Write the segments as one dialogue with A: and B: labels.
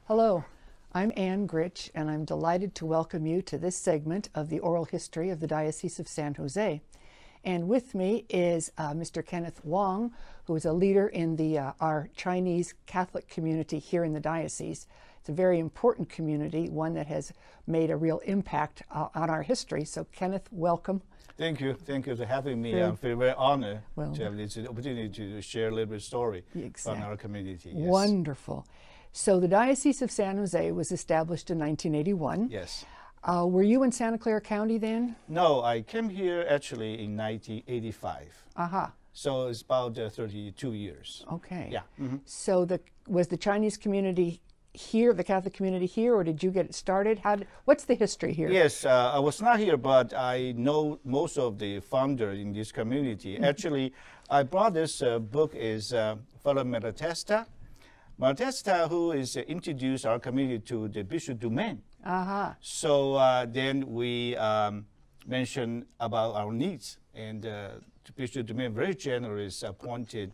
A: Hello, I'm Ann Gritch, and I'm delighted to welcome you to this segment of the oral history of the Diocese of San Jose. And with me is Mr. Kenneth Wang, who is a leader in our Chinese Catholic community here in the diocese. It's a very important community, one that has made a real impact on our history. So Kenneth, welcome.
B: Thank you. Thank you for having me. I feel very honored to have this opportunity to share a little bit of story from our community.
A: Yes. Wonderful. So the Diocese of San Jose was established in 1981.
B: Yes.
A: Were you in Santa Clara County then?
B: No, I came here actually in 1985.
A: Aha.
B: So it's about 32 years.
A: Okay.
B: Yeah. Mm-hmm.
A: So was the Chinese community here, the Catholic community here, or did you get it started? What's the history here?
B: Yes, I was not here, but I know most of the founders in this community. Mm-hmm. Actually, I brought this book is Father Malatesta. Malatesta, who is introduced our community to the Bishop Domain.
A: Uh-huh.
B: So then we mentioned about our needs, and Bishop Domain very generous appointed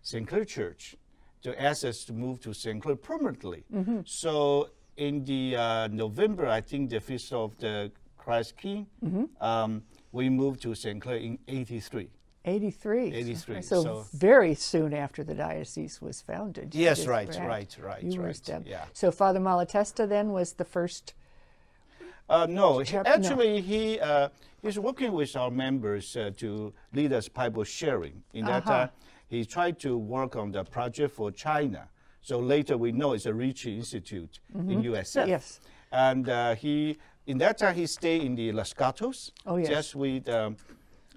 B: St. Clair Church to ask us to move to St. Clair permanently. Mm-hmm. So in the November, I think the Feast of the Christ King, mm-hmm. We moved to St. Clair in 83.
A: 83.
B: 83.
A: So very soon after the diocese was founded.
B: Yes, right.
A: You were established. Yeah. So Father Malatesta then was the first?
B: No, actually he's working with our members to lead us Bible sharing. In that time, he tried to work on the project for China. So later we know it's a Ricci Institute mm-hmm. in USF.
A: Yes.
B: And in that time he stayed in the Los Gatos.
A: Oh, yes.
B: Just with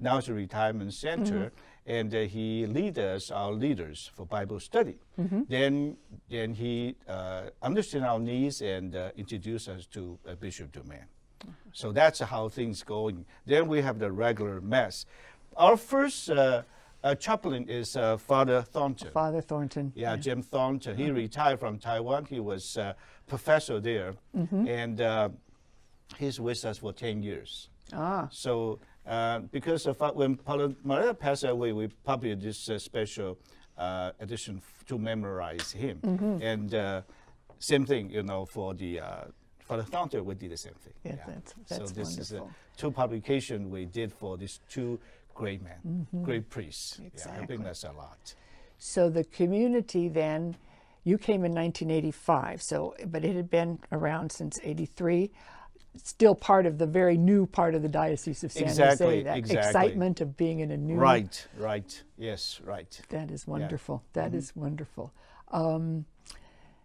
B: now it's a retirement center, mm-hmm. and he leads us, our leaders, for Bible study. Mm-hmm. Then he understood our needs and introduced us to Bishop Domain. Mm-hmm. So that's how things going. Then we have the regular mass. Our first chaplain is Father Thornton.
A: Father Thornton.
B: Yeah, Jim Thornton. He retired from Taiwan. He was professor there, mm-hmm. and he's with us for 10 years. So. Because when Father Maria passed away, we published this special edition to memorize him. Mm-hmm. And same thing, for the Father Thornton, we did the same thing.
A: Yeah, that's
B: so this
A: wonderful.
B: is two publications we did for these two great men,
A: mm-hmm.
B: great priests,
A: exactly.
B: helping us a lot.
A: So the community then, you came in 1985, but it had been around since 83. Still part of the very new part of the Diocese of San Jose, that excitement of being in a new...
B: Right, yes, right.
A: That is wonderful, that is wonderful. And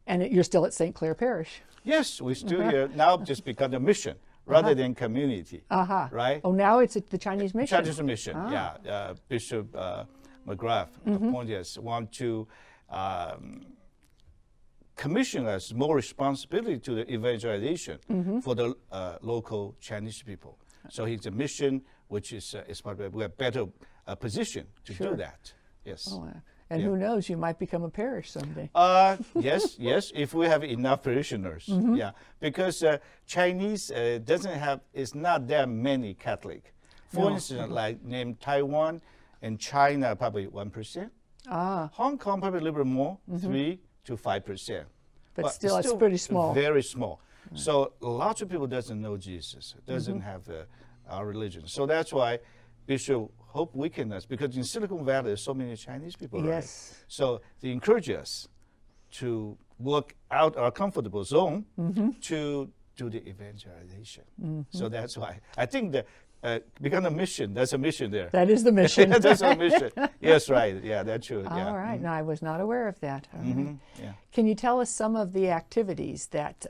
A: you're still at St. Clair Parish?
B: Yes, we're still here. Now just become a mission rather than community, right?
A: Oh, now it's at the Chinese mission?
B: Chinese mission, yeah. Bishop McGrath appointed us, want to commission us more responsibility to the evangelization mm-hmm. for the local Chinese people. So it's a mission which is probably we have better position to do that. Yes.
A: Oh, and who knows, you might become a parish someday.
B: Yes, if we have enough parishioners. Mm-hmm. Yeah, because Chinese it's not that many Catholic. For instance, like named Taiwan and China, probably 1%. Hong Kong probably a little bit more, mm-hmm. 3 to 5%.
A: But still, it's pretty small.
B: Very small. Right. So lots of people doesn't know Jesus, doesn't mm-hmm. have our religion. So that's why Bishop Hope weakened us, because in Silicon Valley there's so many Chinese people.
A: Yes.
B: Right? So they encourage us to work out our comfortable zone mm-hmm. to do the evangelization. Mm-hmm. So that's why I think that become a mission. That's a mission there.
A: That is the mission.
B: That's our mission. Yes, right. Yeah, that's true.
A: All right.
B: Mm-hmm.
A: No, I was not aware of that. All
B: mm-hmm.
A: right.
B: Yeah.
A: Can you tell us some of the activities that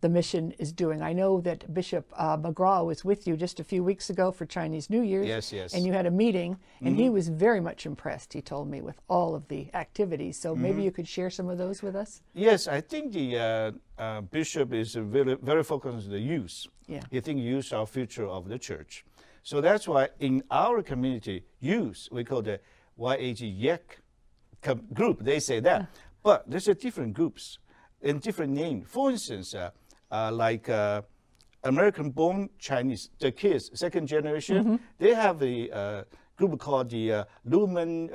A: the mission is doing? I know that Bishop McGraw was with you just a few weeks ago for Chinese New Year's.
B: Yes.
A: And you had a meeting, and
B: mm-hmm.
A: he was very much impressed, he told me, with all of the activities. So
B: mm-hmm.
A: maybe you could share some of those with us?
B: Yes, I think the bishop is very, very focused on the youth.
A: Yeah.
B: He thinks youth are future of the church. So that's why in our community, youth, we call the YAG group, they say that. But there's different groups and different names. For instance, like American-born Chinese, the kids, second generation, mm-hmm. they have a group called the Lumen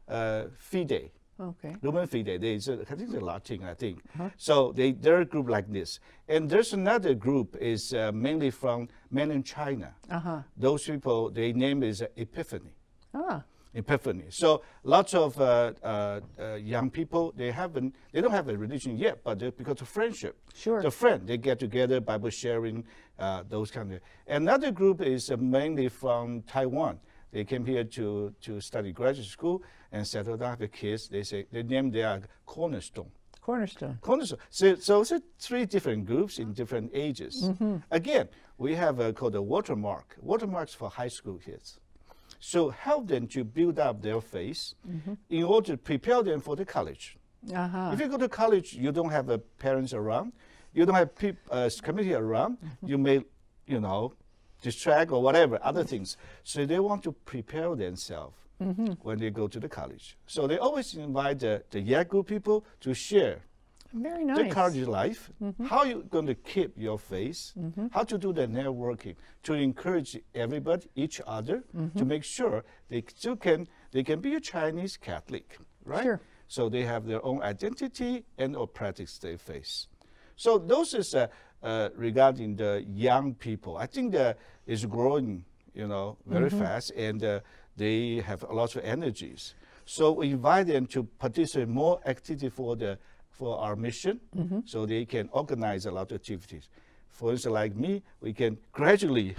B: Fide.
A: Okay.
B: Roman Fide, I think they're Latin, I think. So they're a group like this. And there's another group is mainly from mainland China. Those people, their name is Epiphany. Epiphany. So lots of young people, they don't have a religion yet, but because of friendship.
A: Sure.
B: The friend, they get together, Bible sharing, those kind of. Another group is mainly from Taiwan. They came here to study graduate school and settle down with kids. They name their Cornerstone. Cornerstone. So it's three different groups in different ages. Again, we have called a watermark. Watermarks for high school kids. So help them to build up their faith in order to prepare them for the college. If you go to college, you don't have parents around, you don't have community around, you may, distract or whatever, other things. So they want to prepare themselves when they go to the college. So they always invite the young people to share
A: Very nice.
B: the college life, how you're going to keep your faith, how to do the networking, to encourage everybody, each other, to make sure they can be a Chinese Catholic, right?
A: Sure.
B: So they have their own identity and or practice their faith. So those is regarding the young people. I think that is growing, very fast, and they have a lot of energies. So we invite them to participate more actively for our mission, so they can organize a lot of activities. For instance, like me, we can gradually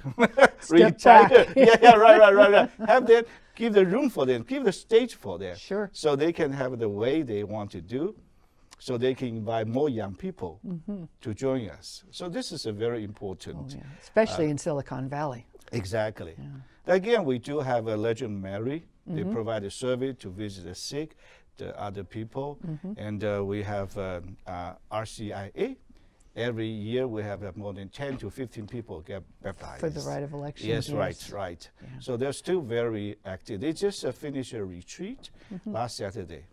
B: retire. Right. Have them, give the room for them, give the stage for them.
A: Sure.
B: So they can have the way they want to do, so they can invite more young people to join us. So this is a very important.
A: Especially in Silicon Valley.
B: Exactly. Again, we do have a Legend Mary. They provide a service to visit the sick, the other people, and we have RCIA. Every year we have more than 10 to 15 people get baptized.
A: For the rite of election.
B: Yes, right. Yeah. So they're still very active. They just finished a retreat last Saturday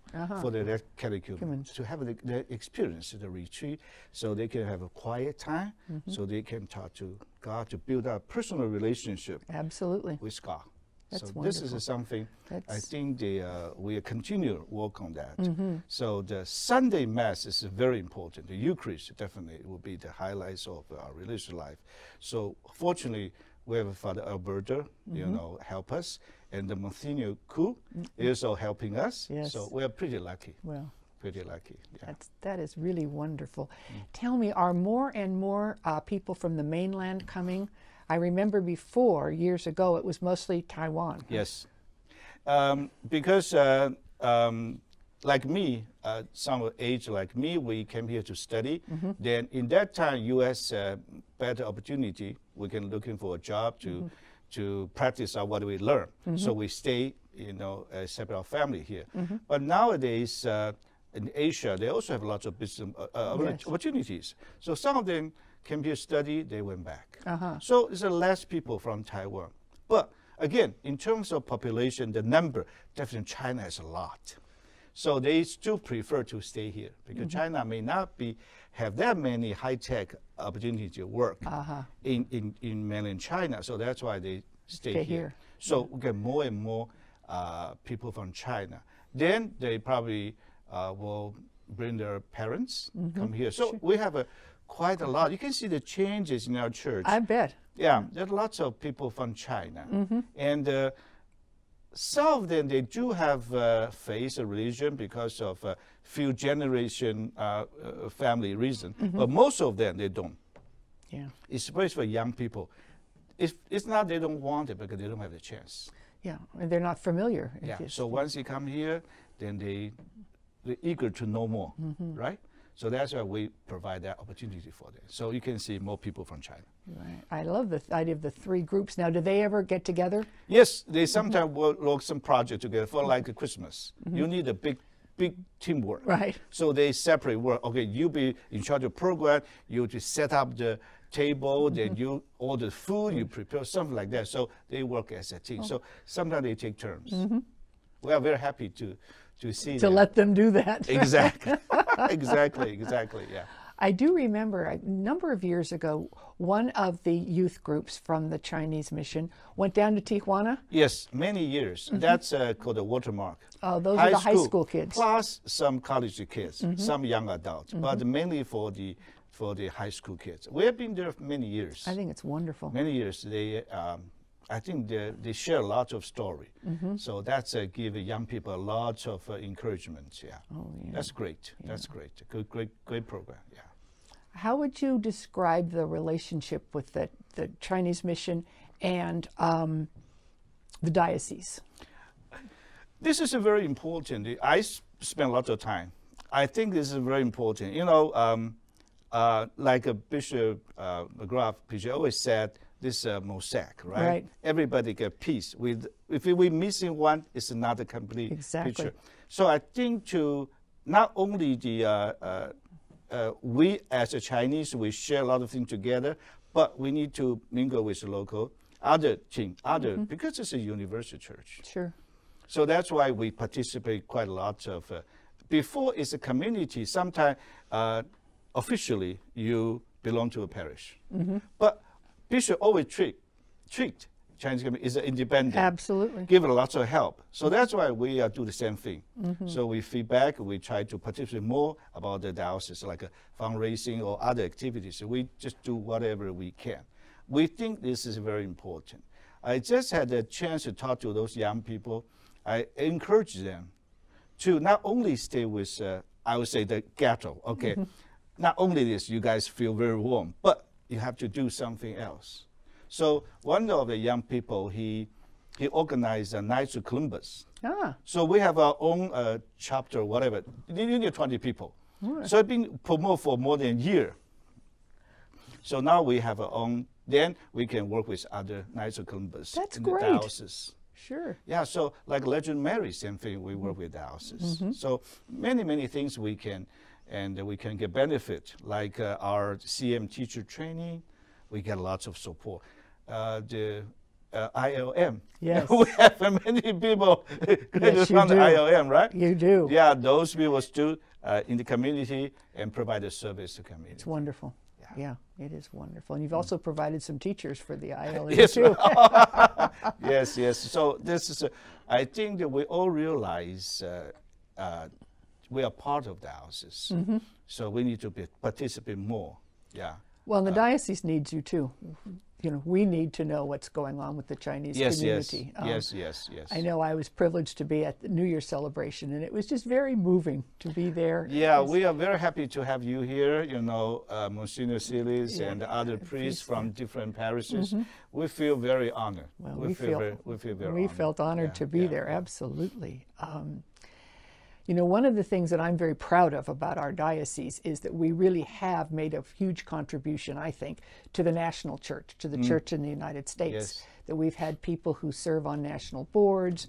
B: for the catechumens to have the experience of the retreat, so they can have a quiet time, so they can talk to God, to build a personal relationship.
A: Absolutely.
B: With God.
A: That's
B: so
A: wonderful.
B: This is something I think we continue work on that. So the Sunday Mass is very important. The Eucharist definitely will be the highlights of our religious life. So fortunately, we have Father Alberto, help us, and the Monsignor Ku is also helping us.
A: Yes.
B: So we're pretty lucky.
A: Well,
B: pretty lucky. Yeah.
A: That is really wonderful. Tell me, are more and more people from the mainland coming? I remember before, years ago, it was mostly Taiwan.
B: Yes. Because like me, some age like me, we came here to study. Then in that time, U.S. Better opportunity. We can looking for a job to practice what we learn. So we stay, separate our family here. But nowadays, in Asia, they also have lots of business opportunities. So some of them came here study, they went back. So there's less people from Taiwan. But again, in terms of population, the number, definitely China has a lot. So they still prefer to stay here because China may not have that many high-tech opportunities to work in mainland China. So that's why they stay here. So we get more and more people from China. Then they probably will bring their parents, come here. So we have quite a lot. You can see the changes in our church.
A: I bet.
B: Yeah, there's lots of people from China. And some of them, they do have faith or religion because of a few generation family reason. But most of them, they don't.
A: Yeah.
B: Especially for young people. It's not they don't want it because they don't have the chance.
A: Yeah, and they're not familiar.
B: Yeah, so once they come here, then they're eager to know more, right? So that's why we provide that opportunity for them. So you can see more people from China.
A: Right. I love the idea of the three groups. Now, do they ever get together?
B: Yes, they sometimes work some project together for like Christmas. You need a big teamwork.
A: Right.
B: So they separate work. Okay, you be in charge of program, you to set up the table, then you order food, you prepare something like that. So they work as a team. So sometimes they take turns. We are very happy to see
A: to let them do that.
B: Exactly. exactly, yeah.
A: I do remember a number of years ago, one of the youth groups from the Chinese mission went down to Tijuana.
B: Yes, many years. That's called a watermark.
A: Oh, those are the high school kids.
B: Plus some college kids, some young adults, but mainly for the high school kids. We have been there for many years.
A: I think it's wonderful.
B: Many years. They, I think they share a lot of story. So that's give young people a lot of encouragement. Yeah.
A: Oh, yeah.
B: That's great. Yeah. That's great. Great program. Yeah.
A: How would you describe the relationship with the Chinese mission and the diocese?
B: This is a very important. I spend a lot of time. I think this is very important. You know, like Bishop McGrath, Bishop always said, this mosaic, right?
A: Right.
B: Everybody get peace. If we're missing one, it's not a complete picture. So I think to not only the we as a Chinese, we share a lot of things together, but we need to mingle with the local because it's a universal church.
A: Sure.
B: So that's why we participate quite a lot of. Before it's a community, sometimes officially you belong to a parish, but Bishop always treat Chinese community is independent.
A: Absolutely.
B: Give it lots of help. So that's why we do the same thing. So we feedback, we try to participate more about the diocese, like fundraising or other activities. So we just do whatever we can. We think this is very important. I just had a chance to talk to those young people. I encourage them to not only stay with, I would say, the ghetto. Okay, not only this, you guys feel very warm, but you have to do something else. So one of the young people, he organized a Night to Columbus. So we have our own chapter, whatever. You need 20 people. So it's been promoted for more than a year. So now we have our own. Then we can work with other Knights of Columbus.
A: That's
B: in
A: great.
B: The diocese.
A: Sure.
B: Yeah. So like Legend Mary, same thing. We work with diocese. So many things we can. And we can get benefit, like our CM teacher training. We get lots of support. The ILM.
A: Yes.
B: We have many people
A: Yes,
B: from the ILM, right?
A: You do.
B: Yeah, those people still in the community and provide a service to community.
A: It's wonderful. Yeah, it is wonderful. And you've also provided some teachers for the ILM
B: yes.
A: too.
B: Yes. So this is, I think that we all realize we are part of the diocese, so we need to participate more. Yeah.
A: Well, and the diocese needs you too. You know, we need to know what's going on with the Chinese community.
B: Yes.
A: I know I was privileged to be at the New Year celebration, and it was just very moving to be there.
B: Yeah, we are very happy to have you here. You know, Monsignor Silis and other priests from different parishes. We feel very honored.
A: Well,
B: we feel very honored.
A: We felt honored to be there. Absolutely. You know, one of the things that I'm very proud of about our diocese is that we really have made a huge contribution, I think, to the national church, to the church in the United States.
B: Yes.
A: That we've had people who serve on national boards,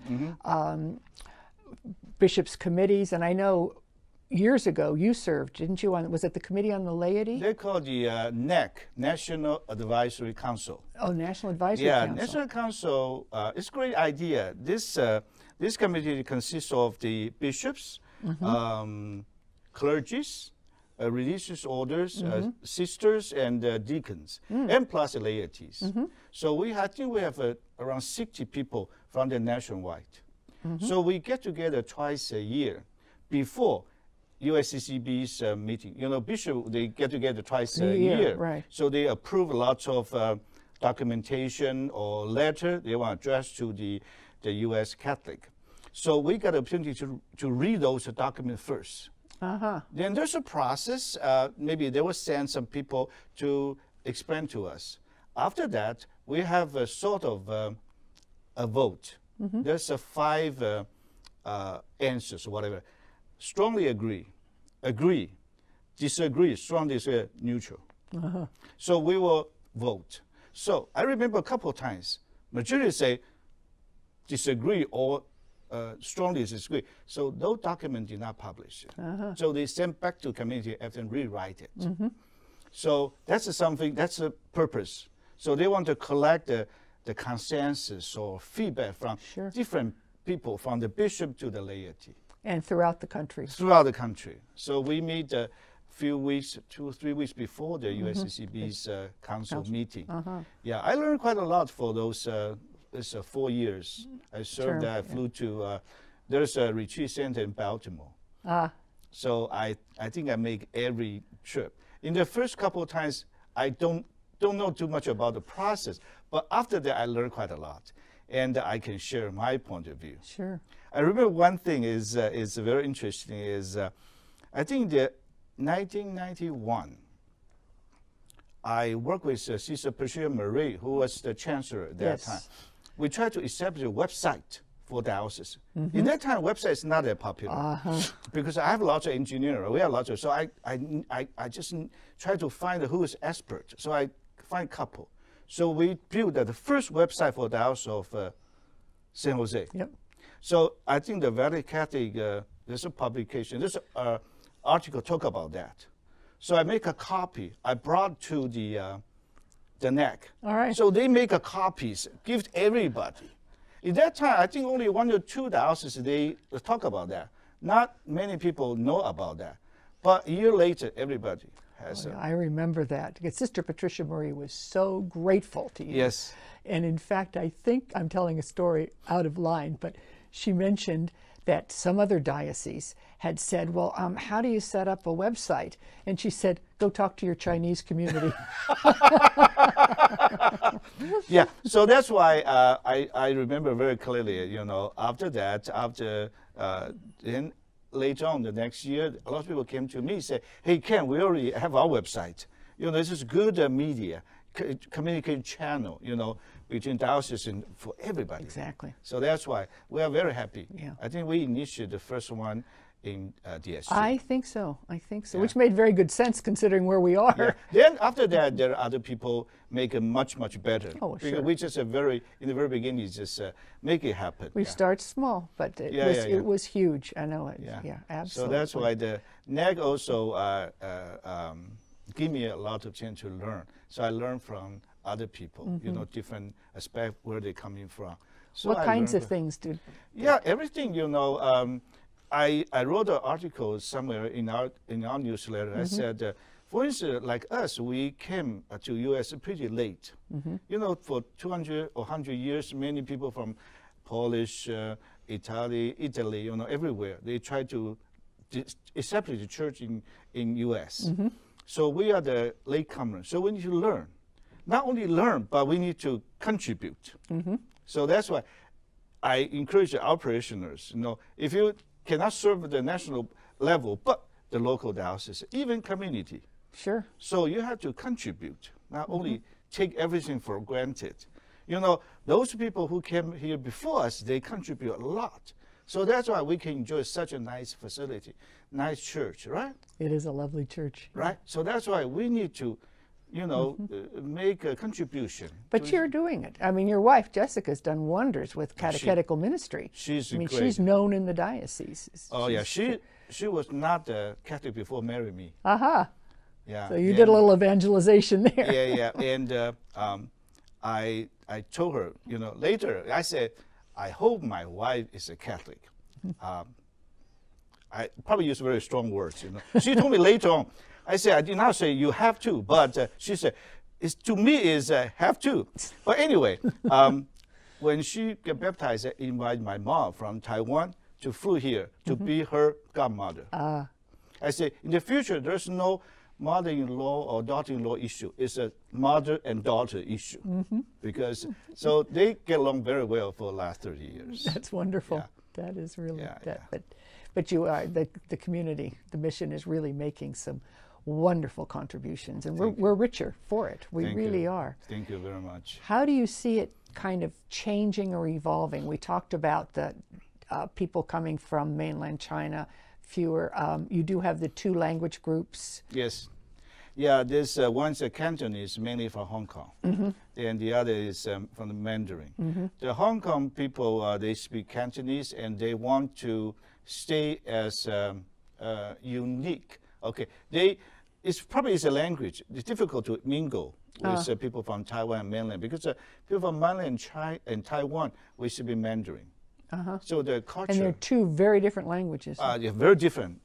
A: bishops' committees, and I know years ago you served, didn't you? Was it the Committee on the Laity?
B: They call the NAC, National Advisory Council.
A: Oh, National Advisory Council.
B: Yeah, National Council, it's a great idea. This committee consists of the bishops, clergies, religious orders, sisters, and deacons, and plus the laities. So I think we have around 60 people from the nationwide. So we get together twice a year before USCCB's meeting. You know, bishop, they get together twice a year.
A: Right.
B: So they approve lots of documentation or letter they want to address to the U.S. Catholic. So we got the opportunity to read those documents first. Then there's a process. Maybe they will send some people to explain to us. After that, we have a sort of a vote. There's 5 answers or whatever. Strongly agree, disagree, strongly disagree, neutral. So we will vote. So I remember a couple of times, majority say disagree or strongly disagree. So those documents did not publish. So they sent back to community after rewrite it. So that's something, that's a purpose. So they want to collect the consensus or feedback from different people, from the bishop to the laity.
A: And throughout the country.
B: Throughout the country. So we meet few weeks, 2 or 3 weeks before the USCCB's council meeting. Yeah, I learned quite a lot for those 4 years. I served there. I flew to, there's a retreat center in Baltimore. So I think I make every trip. In the first couple of times, I don't know too much about the process, but after that, I learned quite a lot. And I can share my point of view.
A: Sure.
B: I remember one thing is very interesting is, I think the 1991, I worked with Sister Patricia Marie, who was the chancellor at that time. We tried to establish a website for diocese. In that time, website is not that popular because I have lots of engineers. We have lots of, so I just try to find who is expert. So I find a couple. So we built the first website for the Diocese of San Jose. Yep. So I think the Valley Catholic, there's a publication, there's an article talk about that. So I make a copy. I brought to the NAC.
A: All right.
B: So they make a copies, give to everybody. In that time, I think only 1 or 2 dioceses, they talk about that. Not many people know about that. But a year later, everybody has.
A: I remember that because Sister Patricia Marie was so grateful to you.
B: Yes.
A: And in fact, I think I'm telling a story out of line, but she mentioned that some other diocese had said, well, how do you set up a website? And she said, go talk to your Chinese community.
B: Yeah, so that's why I remember very clearly, you know, after that, then later on the next year, a lot of people came to me and said, hey, Ken, we already have our website. You know, this is good media, communication channel, you know, between dioceses and for everybody.
A: Exactly.
B: So that's why we are very happy.
A: Yeah.
B: I think we initiated the first one in DSJ.
A: I think so, which made very good sense considering where we are.
B: Yeah. Then after that, there are other people make it much, much better.
A: Oh, sure.
B: Because we just in the very beginning, just make it happen.
A: We start small, but it was huge. I know it. Yeah, absolutely.
B: So that's why the NAG also give me a lot of chance to learn. So I learn from other people, you know, different aspects where they're coming from. So
A: what kinds of things do?
B: Yeah, everything, you know. I wrote an article somewhere in our newsletter. I said, for instance, like us, we came to U.S. pretty late. You know, for 200 or 100 years, many people from Polish, Italy, you know, everywhere, they try to establish the church in U.S. So we are the latecomers. So we need to learn. Not only learn, but we need to contribute. So that's why I encourage our parishioners, you know, if you cannot serve at the national level, but the local diocese, even community.
A: Sure.
B: So you have to contribute, not only take everything for granted. You know, those people who came here before us, they contribute a lot. So that's why we can enjoy such a nice facility, nice church, right?
A: It is a lovely church.
B: Right? So that's why we need to, you know, make a contribution.
A: But you're doing it. I mean, your wife, Jessica's done wonders with catechetical ministry.
B: She's
A: I mean,
B: great.
A: she's known in the diocese.
B: Oh, yeah. She was not Catholic before marrying me. Yeah.
A: So you did a little evangelization there.
B: Yeah. And I told her, you know, later, I said, I hope my wife is a Catholic. I probably use very strong words, you know. She told me later on, I said, I did not say you have to, but she said, to me is have to. But anyway, when she got baptized, I invited my mom from Taiwan to flew here to be her godmother. I said, in the future, there's no mother-in-law or daughter-in-law issue. It's a mother and daughter issue. Because, so they get along very well for the last 30 years.
A: That's wonderful.
B: Yeah.
A: That is really, but you are, the community, the mission is really making some wonderful contributions, and we're richer for it. We really are.
B: Thank you very much.
A: How do you see it kind of changing or evolving? We talked about the people coming from mainland China, fewer. You do have the 2 language groups.
B: Yes. Yeah, there's one's a Cantonese, mainly from Hong Kong, and the other is from the Mandarin. The Hong Kong people, they speak Cantonese, and they want to stay as unique. Okay, it's probably a language. It's difficult to mingle with people from Taiwan and mainland because people from mainland China and Taiwan, we speak Mandarin. So the culture.
A: And they're 2 very different languages.
B: They're very different.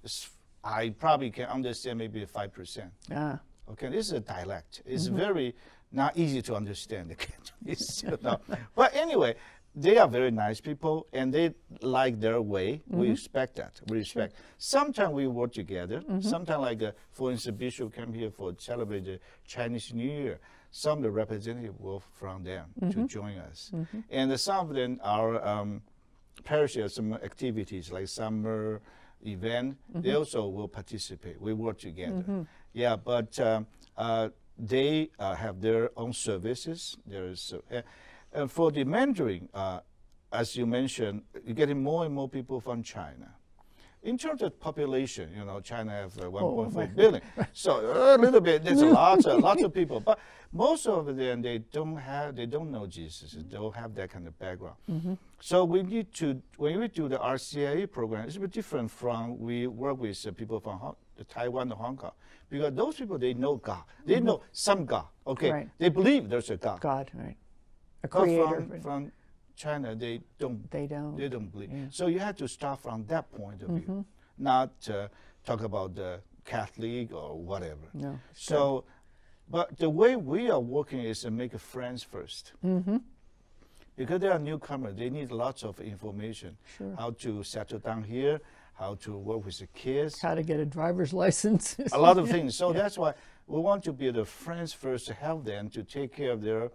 B: I probably can understand maybe 5%.
A: Ah.
B: Okay, this is a dialect. It's very not easy to understand the Cantonese, you know. But anyway, they are very nice people, and they like their way. We respect that. We respect. Sometimes we work together. Sometimes, like, for instance, Bishop came here for celebrate the Chinese New Year. Some of the representatives were from them to join us. And some of them are parish has some activities like summer event. They also will participate. We work together. Yeah, but they have their own services. There's and for the Mandarin, as you mentioned, you're getting more and more people from China. In terms of population, you know, China has 1.4 billion. So a little bit, there's lots of people. But most of them, they don't know Jesus. They don't have that kind of background. So we need to, when we do the RCIA program, it's a bit different from we work with people from Taiwan or Hong Kong. Because those people, they know God. They know some God, okay?
A: Right.
B: They believe there's a God.
A: God, right. A
B: But
A: creator.
B: from China, they don't believe.
A: Yeah.
B: So you have to start from that point of view, not talk about the Catholic or whatever.
A: No.
B: So, but the way we are working is to make friends first. Because they are newcomers, they need lots of information.
A: Sure.
B: How to settle down here, how to work with the kids.
A: How to get a driver's license.
B: A lot of things. So that's why we want to be the friends first to help them to take care of their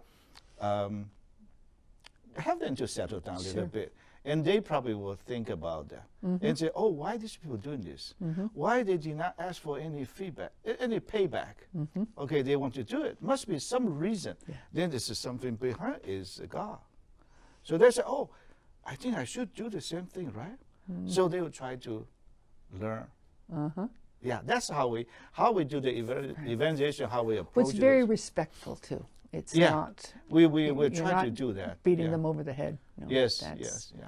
B: help them to settle down a little bit. And they probably will think about that and say, oh, why these people doing this? Why they did not ask for any feedback, any payback? Okay, they want to do it. Must be some reason. Then this is something behind is God. So they say, oh, I think I should do the same thing, right? So they will try to learn. Yeah, that's how we do the evangelization, how we approach it.
A: It's very respectful too. It's not.
B: We're trying to do that.
A: Beating them over the head. No,
B: yes.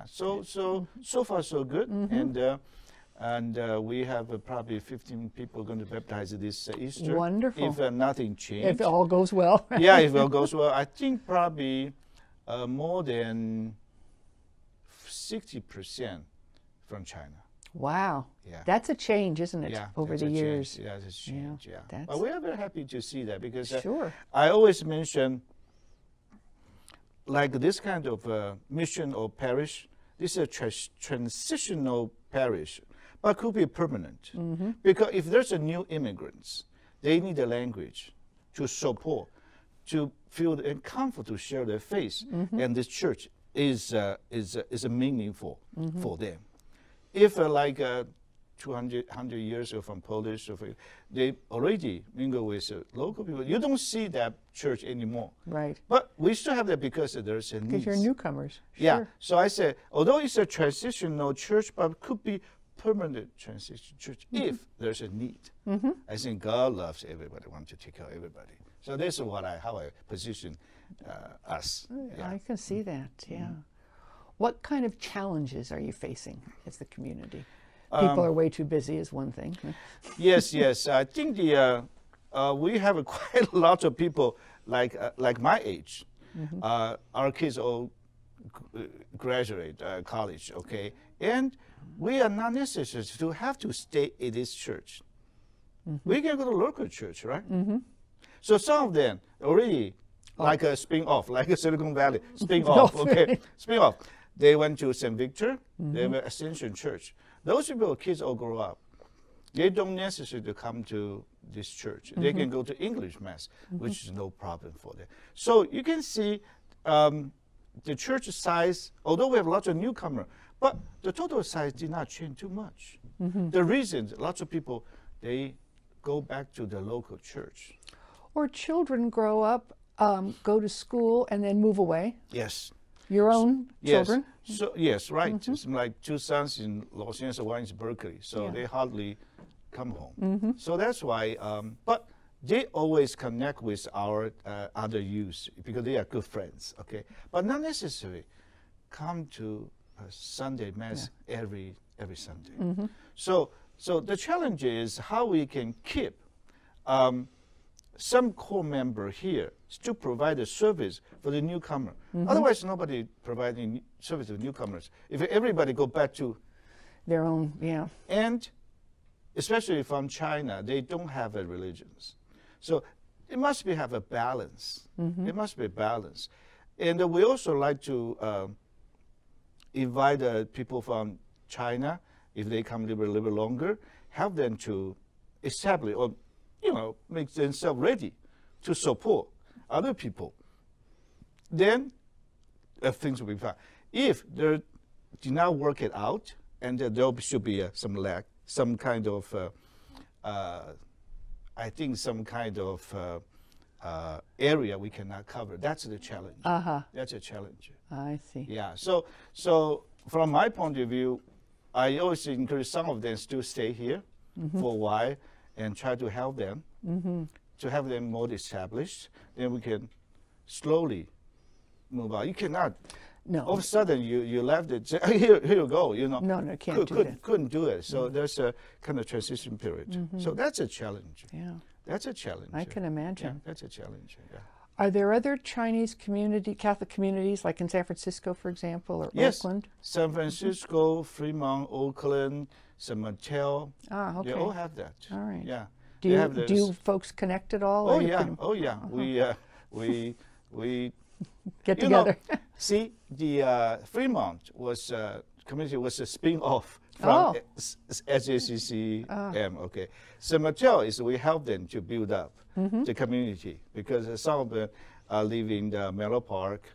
B: So far so good, and we have probably 15 people going to baptize this Easter.
A: Wonderful.
B: If nothing changed.
A: If all goes well.
B: Yeah, if it all goes well, I think probably more than 60% from China.
A: Wow.
B: Yeah.
A: That's a change, isn't it,
B: Yeah,
A: over the years?
B: Yeah, it's a change,
A: That's
B: But we are very happy to see that because
A: sure.
B: I always mention like this kind of mission or parish, this is a transitional parish, but could be permanent. Because if there's a new immigrants, they need a language to support, to feel comfort to share their faith, and this church is meaningful for them. If like 200 years ago from Polish, they already mingle with local people, you don't see that church anymore.
A: Right.
B: But we still have that because there's a need.
A: Because you're newcomers.
B: Yeah.
A: Sure.
B: So I said, although it's a transitional church, but it could be permanent transition church if there's a need. I think God loves everybody, wants to take care of everybody. So this is how I position us. Yeah.
A: I can see that, yeah. What kind of challenges are you facing as the community? People are way too busy is one thing.
B: Yes. I think we have quite a lot of people like my age. Our kids all graduate college, okay? And we are not necessary to have to stay in this church. We can go to local church, right? So some of them already like a spin off, like a Silicon Valley spin off, okay? Spin off. They went to St. Victor, they have an Ascension Church. Those people, kids all grow up. They don't necessarily come to this church. They can go to English Mass, which is no problem for them. So you can see the church size, although we have lots of newcomers, but the total size did not change too much. The reason, lots of people, they go back to the local church.
A: Or children grow up, go to school, and then move away.
B: Yes.
A: Your own children?
B: So yes, right. It's like two sons in Los Angeles, one in Berkeley. So they hardly come home. So that's why, but they always connect with our other youth because they are good friends, okay? But not necessarily come to a Sunday Mass every Sunday. So the challenge is how we can keep some core member here still provide a service for the newcomer. Otherwise, nobody providing service to newcomers. If everybody go back to
A: their own,
B: and especially from China, they don't have a religions. So it must be have a balance. It must be a balance. And we also like to invite people from China, if they come live a little bit longer, help them to establish or, make themselves ready to support other people. Then things will be fine. If they do not work it out, and there should be some kind of, I think some kind of area we cannot cover. That's the challenge. That's a challenge.
A: I see.
B: Yeah. So from my point of view, I always encourage some of them to stay here for a while and try to help them to have them more established. Then we can slowly move on. You cannot.
A: No.
B: All of a sudden, you left it. Say, here you go.
A: No, can't do that.
B: Couldn't do it. So there's a kind of transition period. So that's a challenge.
A: Yeah.
B: That's a challenge.
A: I can imagine.
B: Yeah, that's a challenge. Yeah.
A: Are there other Chinese Catholic communities, like in San Francisco, for example, or
B: Yes.
A: Oakland?
B: San Francisco, Fremont, Oakland, San Mateo.
A: Okay.
B: They all have that.
A: All right.
B: Yeah.
A: Do you folks connect at all?
B: Oh
A: or
B: yeah. Oh yeah. We
A: get together.
B: See, the Fremont community was a spin-off from SACCM. Okay. San Mateo is we help them to build up the community because some of them live in the Mellow Park,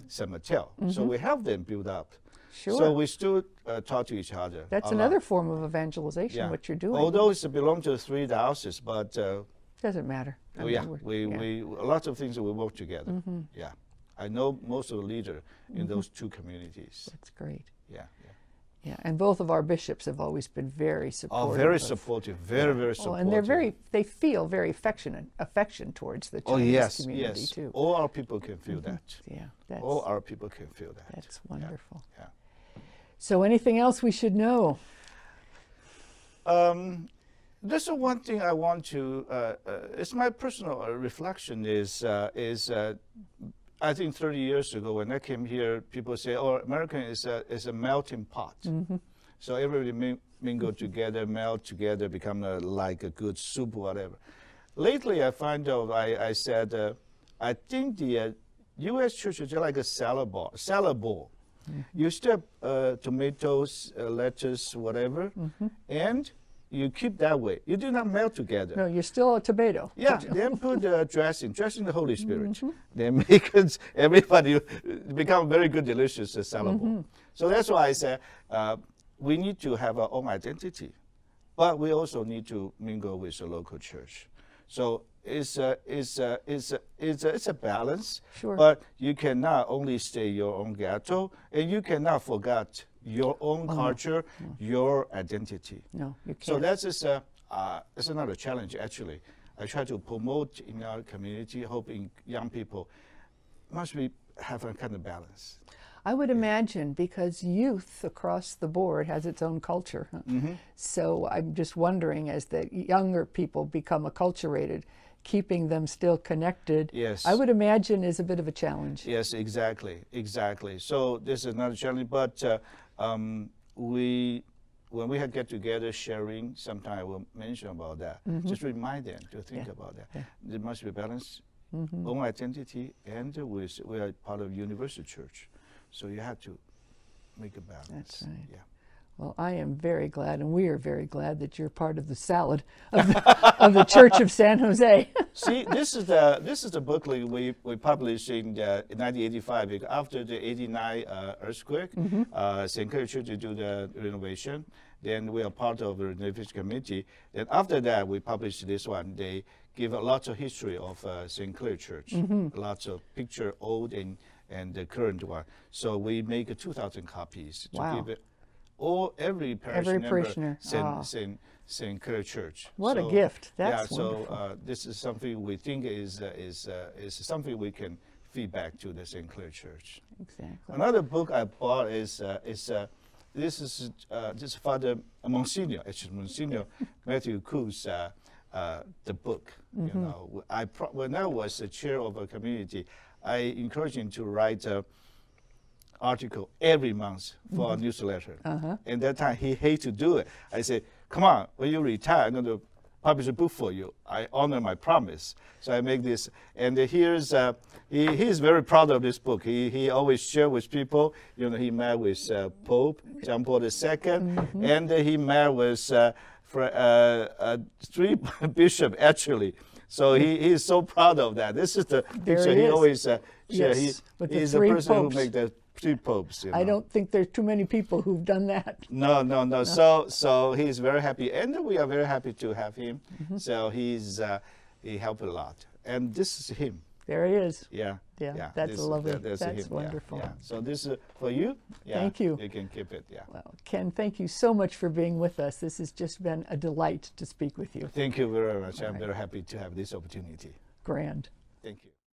B: San Mateo. So we help them build up.
A: Sure.
B: So we still talk to each other.
A: That's another form of evangelization, what you're doing.
B: Although it belongs to three dioceses, but
A: doesn't matter.
B: we lots of things that we work together. Yeah, I know most of the leaders in those two communities.
A: That's great.
B: Yeah,
A: and both of our bishops have always been very supportive.
B: Oh, very supportive, very supportive.
A: And they feel very affection towards the Chinese community too.
B: All our people can feel that.
A: Yeah,
B: all our people can feel that.
A: That's wonderful.
B: Yeah.
A: So, anything else we should know?
B: This is one thing I want to. It's my personal reflection. I think 30 years ago when I came here, people say, "Oh, American is a melting pot." So everybody mingle together, melt together, become like a good soup, or whatever. Lately, I find out. I said, I think the U.S. church is like a salad bowl. You still have tomatoes, lettuce, whatever, and you keep that way. You do not melt together.
A: No, you're still a tomato.
B: Yeah, then put dressing the Holy Spirit. Then make it, everybody become very good, delicious salad bowl. So that's why I say we need to have our own identity, but we also need to mingle with the local church. So it's a balance.
A: Sure.
B: But you cannot only stay your own ghetto, and you cannot forget your own culture, your identity.
A: No, you can't.
B: So that's it's another challenge, actually. I try to promote in our community, hoping young people must have a kind of balance.
A: I would imagine, because youth across the board has its own culture. So I'm just wondering, as the younger people become acculturated, keeping them still connected,
B: yes,
A: I would imagine is a bit of a challenge.
B: Yes, exactly. So this is another challenge, but when we get together sharing, sometime I will mention about that. Just remind them to think about that. There must be balance, own identity, and we are part of Universal Church. So you have to make a balance.
A: That's right.
B: Yeah.
A: Well, I am very glad, and we are very glad that you're part of the salad of the Church of San Jose.
B: See, this is the booklet we published in 1985 after the '89 earthquake. St. Clair Church to do the renovation. Then we are part of the renovation committee. Then after that, we published this one. They give a lot of history of St. Clair Church, lots of picture, old and the current one. So we make 2,000 copies to give it. Every parishioner St. Clair Church.
A: What a gift! That's
B: wonderful.
A: So
B: this is something we think is something we can feed back to the St. Clair Church.
A: Exactly.
B: Another book I bought is this is Father Monsignor Matthew Ku's the book. You know, when I was the chair of a community, I encouraged him to write article every month for a newsletter. And that time he hated to do it. I said, come on, when you retire, I'm going to publish a book for you. I honor my promise. So I make this. And here's, he's very proud of this book. He always share with people. You know, he met with Pope John Paul II, and he met with 3 bishops, actually. So he is so proud of that. This is the picture he always shares.
A: Yes,
B: He's the person who made the 3 popes. You know.
A: I don't think there's too many people who've done that.
B: No. So he's very happy, and we are very happy to have him. So he helped a lot, and this is him.
A: There he is.
B: Yeah.
A: That's lovely. That's wonderful.
B: Yeah. So this is for you. Yeah.
A: Thank you.
B: You can keep it. Yeah.
A: Well, Ken, thank you so much for being with us. This has just been a delight to speak with you.
B: Thank you very much. I'm very happy to have this opportunity.
A: Grand.
B: Thank you.